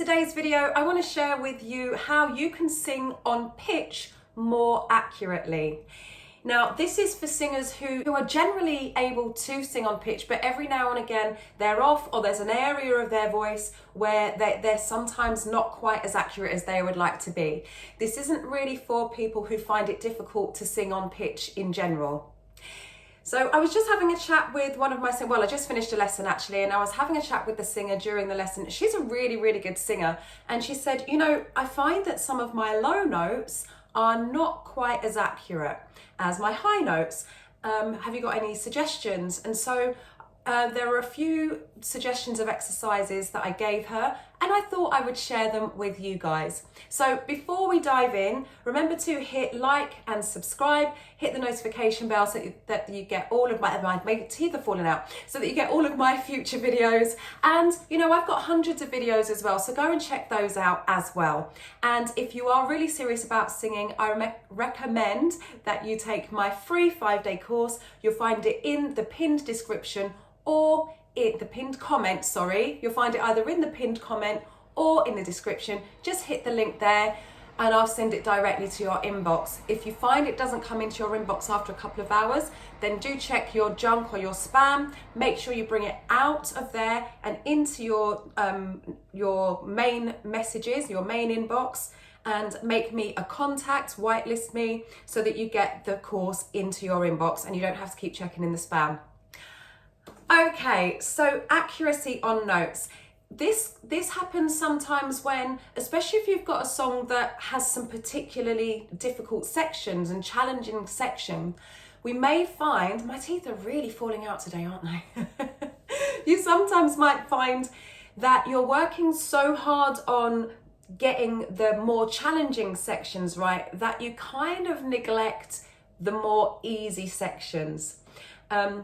today's video, I want to share with you how you can sing on pitch more accurately. Now, this is for singers who are generally able to sing on pitch, but every now and again they're off, or there's an area of their voice where they're sometimes not quite as accurate as they would like to be. This isn't really for people who find it difficult to sing on pitch in general. So I was just having a chat with one of my singers, well, I just finished a lesson actually, and I was having a chat with the singer during the lesson. She's a really, really good singer. And she said, you know, I find that some of my low notes are not quite as accurate as my high notes. Have you got any suggestions? And so there were a few suggestions of exercises that I gave her, and I thought I would share them with you guys. So before we dive in, remember to hit like and subscribe, hit the notification bell so that you get all of my teeth are falling out, so that you get all of my future videos. And you know, I've got hundreds of videos as well, so go and check those out as well. And if you are really serious about singing, I recommend that you take my free 5-day course. You'll find it in the pinned description or in the pinned comment, you'll find it either in the pinned comment or in the description. Just hit the link there and I'll send it directly to your inbox. If you find it doesn't come into your inbox after a couple of hours, then do check your junk or your spam. Make sure you bring it out of there and into your main messages, your main inbox, and make me a contact, whitelist me, so that you get the course into your inbox and you don't have to keep checking in the spam. Okay, so accuracy on notes. This happens sometimes when, especially if you've got a song that has some particularly difficult sections and challenging section, we may find, my teeth are really falling out today, aren't they? You sometimes might find that you're working so hard on getting the more challenging sections right that you kind of neglect the more easy sections.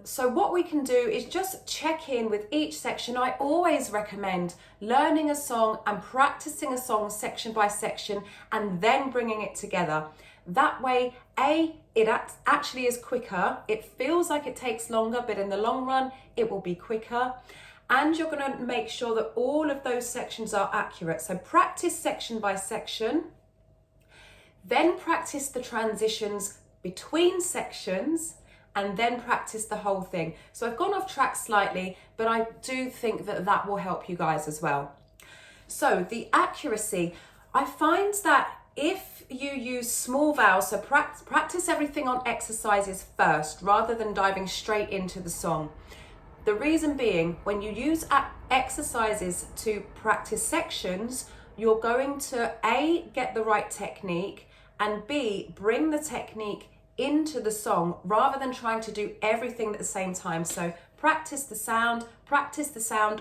So what we can do is just check in with each section. I always recommend learning a song and practicing a song section by section and then bringing it together. That way, it actually is quicker. It feels like it takes longer, but in the long run, it will be quicker. And you're going to make sure that all of those sections are accurate. So practice section by section, then practice the transitions between sections, and then practice the whole thing. So I've gone off track slightly, but I do think that that will help you guys as well. So the accuracy, I find that if you use small vowels, so practice everything on exercises first, rather than diving straight into the song. The reason being, when you use exercises to practice sections, you're going to A, get the right technique, and B, bring the technique into the song rather than trying to do everything at the same time. So practice the sound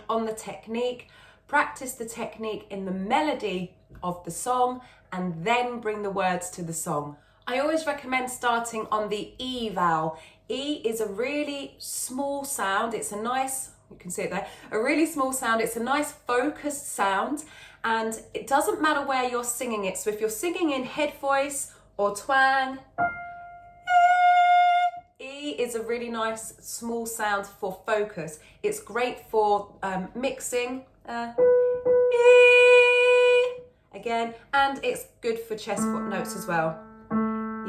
on the technique, practice the technique in the melody of the song, and then bring the words to the song. I always recommend starting on the E vowel. E is a really small sound. It's a nice, you can see it there, a really small sound. It's a nice focused sound, and it doesn't matter where you're singing it. So if you're singing in head voice or twang, E is a really nice small sound for focus. It's great for mixing, E, again, and it's good for chest notes as well.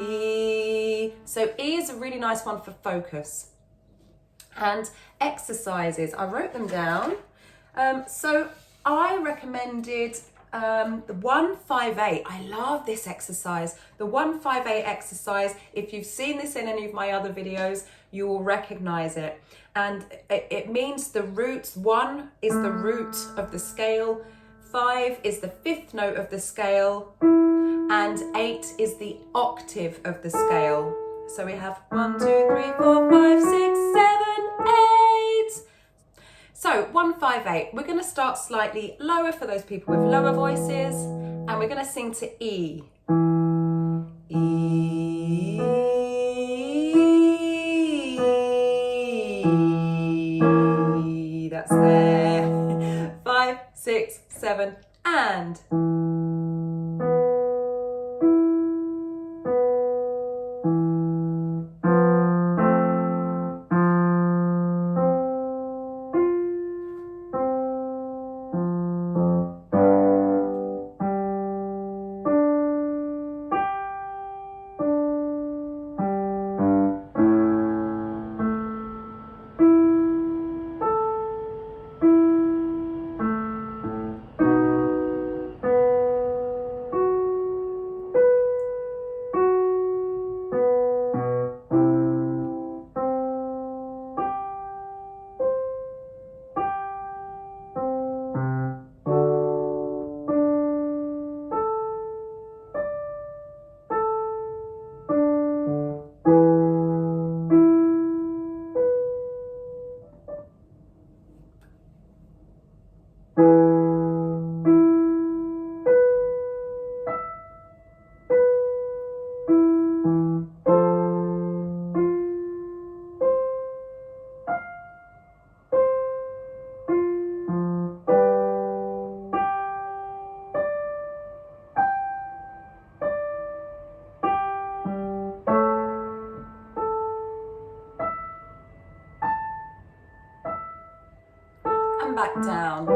E. So E is a really nice one for focus. And exercises, I wrote them down. So I recommended the 1-5-8. I love this exercise. The 1-5-8 exercise, if you've seen this in any of my other videos, you will recognize it. And it means the roots. 1 is the root of the scale, 5 is the 5th note of the scale, and 8 is the octave of the scale. So we have 1, 2, 3, 4, 5, 6, 7, 8. So 1-5-8, we're going to start slightly lower for those people with lower voices, and we're going to sing to E. E. That's there. 5, 6, 7, and. down.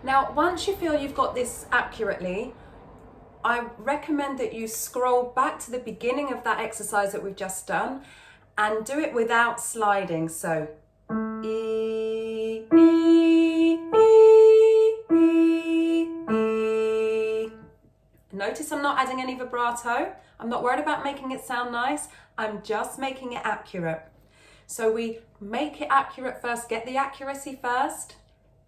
Now, once you feel you've got this accurately, I recommend that you scroll back to the beginning of that exercise that we've just done and do it without sliding. So, E, E, E, E, E. Notice I'm not adding any vibrato. I'm not worried about making it sound nice. I'm just making it accurate. So we make it accurate first, get the accuracy first,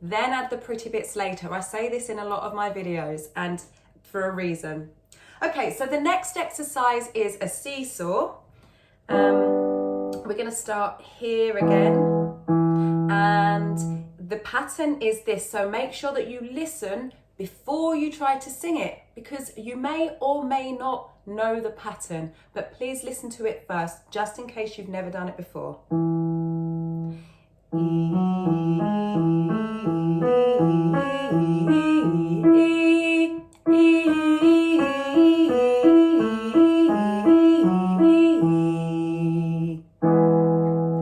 then add the pretty bits later. I say this in a lot of my videos and for a reason. Okay, so the next exercise is a seesaw. We're going to start here again, and the pattern is this. So make sure that you listen before you try to sing it, because you may or may not know the pattern, but please listen to it first, just in case you've never done it before.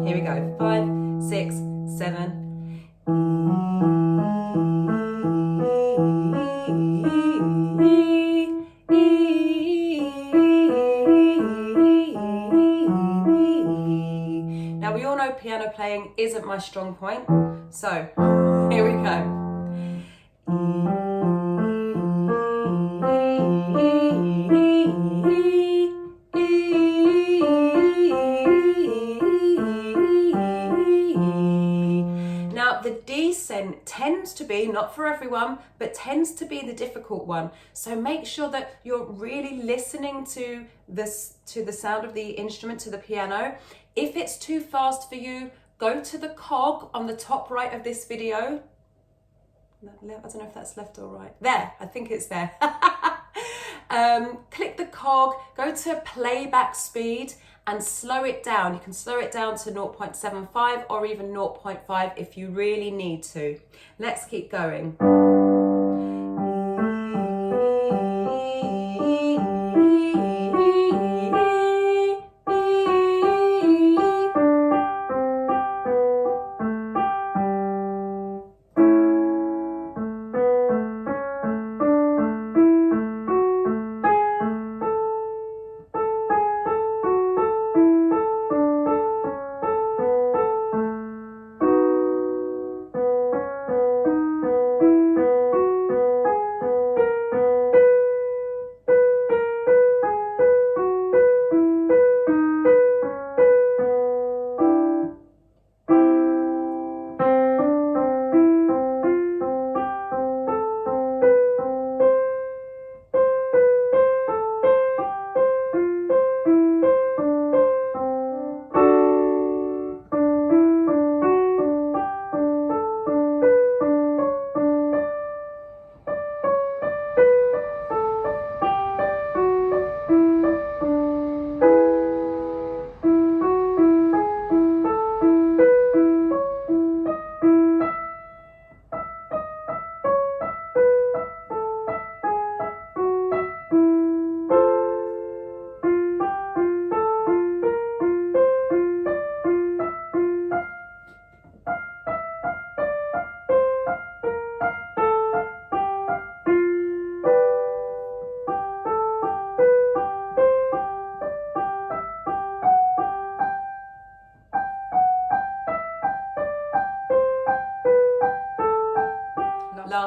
Here we go. 5, 6, 7. Now we all know piano playing isn't my strong point, so here we go. Now the descent tends to be, not for everyone, but tends to be the difficult one. So make sure that you're really listening to this, to the sound of the instrument, to the piano. If it's too fast for you, go to the cog on the top right of this video. I don't know if that's left or right. There, I think it's there. Click the cog, go to playback speed and slow it down. You can slow it down to 0.75 or even 0.5 if you really need to. Let's keep going.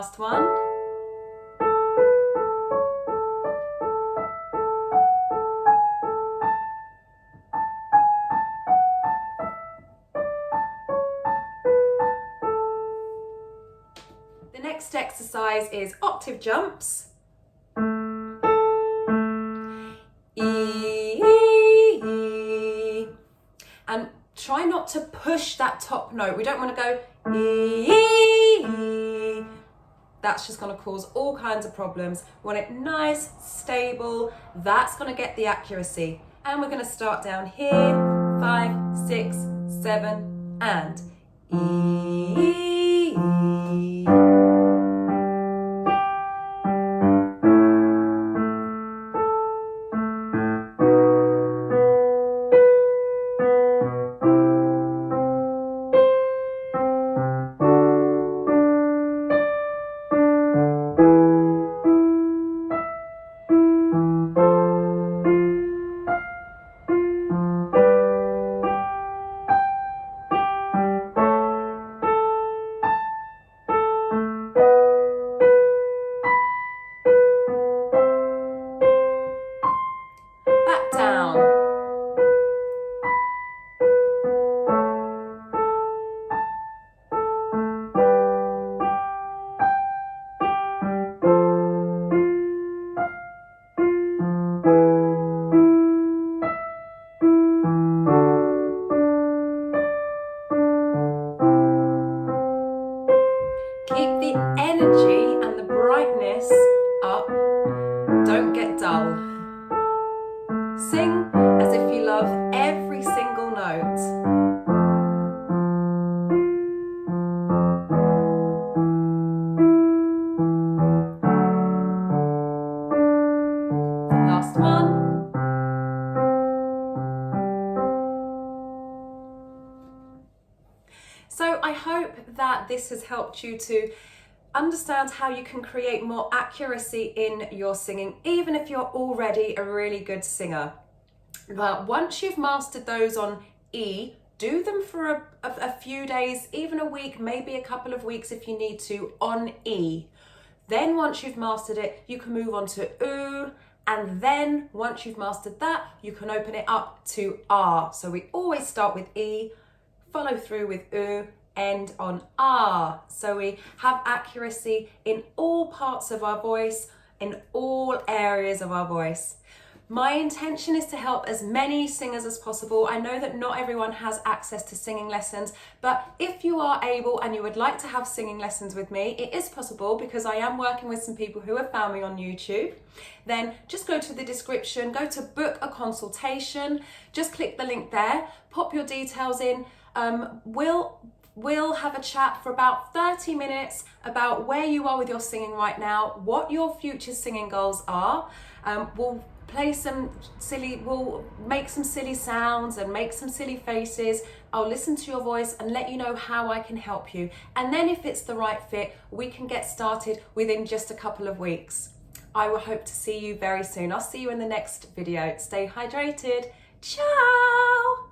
last one. The next exercise is octave jumps. E, and try not to push that top note. We don't want to go E. That's just going to cause all kinds of problems. We want it nice, stable. That's going to get the accuracy. And we're going to start down here. 5, 6, 7, and E. Keep the energy and the brightness up. Don't get dull. Sing as if you love every single note. Last one. So I hope that this has helped you to understand how you can create more accuracy in your singing, even if you're already a really good singer. But once you've mastered those on E, do them for a few days, even a week, maybe a couple of weeks if you need to, on E. Then once you've mastered it, you can move on to U, and then once you've mastered that, you can open it up to R. So we always start with E, follow through with U, end on R. So we have accuracy in all parts of our voice, in all areas of our voice. My intention is to help as many singers as possible. I know that not everyone has access to singing lessons, but if you are able and you would like to have singing lessons with me, it is possible because I am working with some people who have found me on YouTube. Then just go to the description, go to book a consultation, just click the link there, pop your details in. We'll have a chat for about 30 minutes about where you are with your singing right now, what your future singing goals are. We'll make some silly sounds and make some silly faces. I'll listen to your voice and let you know how I can help you. And then if it's the right fit, we can get started within just a couple of weeks. I will hope to see you very soon. I'll see you in the next video. Stay hydrated. Ciao!